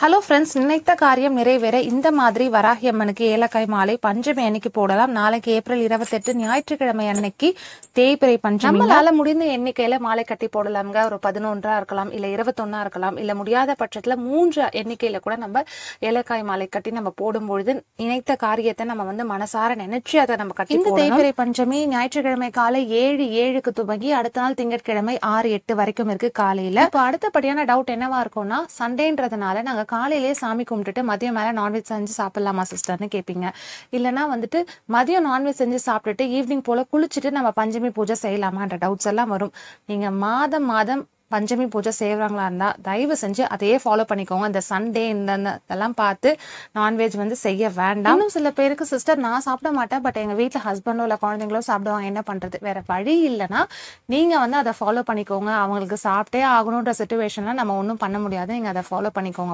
Hello friends, நினைத்த காரியம் நிறைவேற இந்த மாதிரி வராகி அம்மனுக்கு ஏலக்காய் மாலை பஞ்சமி அன்னைக்கு போடலாம். நாளைக்கு ஏப்ரல் 28 ஞாயிற்றுக்கிழமை அன்னைக்கு தேய்பிறை பஞ்சமி. நம்மளால முடிந்த எண்ணிக்கையில மாலை கட்டி போடலாம்ங்க. ஒரு 11 இருக்கலாம், இல்ல 21 இருக்கலாம், இல்ல முடியாத பட்சத்துல 3 எண்ணிக்கையில கூட நம்ம ஏலக்காய் மாலை கட்டி நம்ம போடும்பொழுது நினைத்த காரியத்தை நம்ம மனசார நினைச்சு அதை நம்ம கட்டி. இந்த தேய்பிறை பஞ்சமி ஞாயிற்றுக்கிழமை காலை 7:07க்கு துவங்கி அடுத்த நாள் திங்கட்கிழமை 6:08 வரைக்கும் இருக்கு காலையில. இப்போ அடுத்தபடியான டவுட் என்னவா இருக்கும்னா, சண்டேன்றதுனால நாங்க காலையிலேயே சாமி கும்பிட்டுட்டு மதியம் மேல நான்வெஜ் செஞ்சு சாப்பிடலாமா சிஸ்டர்னு கேட்பீங்க. இல்லைன்னா மதியம் நான்வெஜ் செஞ்சு சாப்பிட்டுட்டு ஈவினிங் போல குளிச்சுட்டு நம்ம பஞ்சமி பூஜை செய்யலாமான்ற டவுட்ஸ் எல்லாம் வரும். நீங்க மாதம் பஞ்சமி பூஜை செய்யறாங்களா இருந்தா தயவு செஞ்சு அதையே ஃபாலோ பண்ணிக்கோங்க. இந்த சண்டே இதெல்லாம் பார்த்து நான்வெஜ் செய்ய வேண்டாம். இன்னும் சில பேருக்கு சிஸ்டர் நான் சாப்பிட மாட்டேன், பட் எங்க வீட்டுல ஹஸ்பண்டோ இல்ல குழந்தைங்களோ சாப்பிடுவாங்க, என்ன பண்றது? வேற வழி இல்லைன்னா நீங்க அதை ஃபாலோ பண்ணிக்கோங்க. அவங்களுக்கு சாப்பிட்டே ஆகணுன்ற சிச்சுவேஷன்ல நம்ம ஒன்றும் பண்ண முடியாது. நீங்க அதை ஃபாலோ பண்ணிக்கோங்க.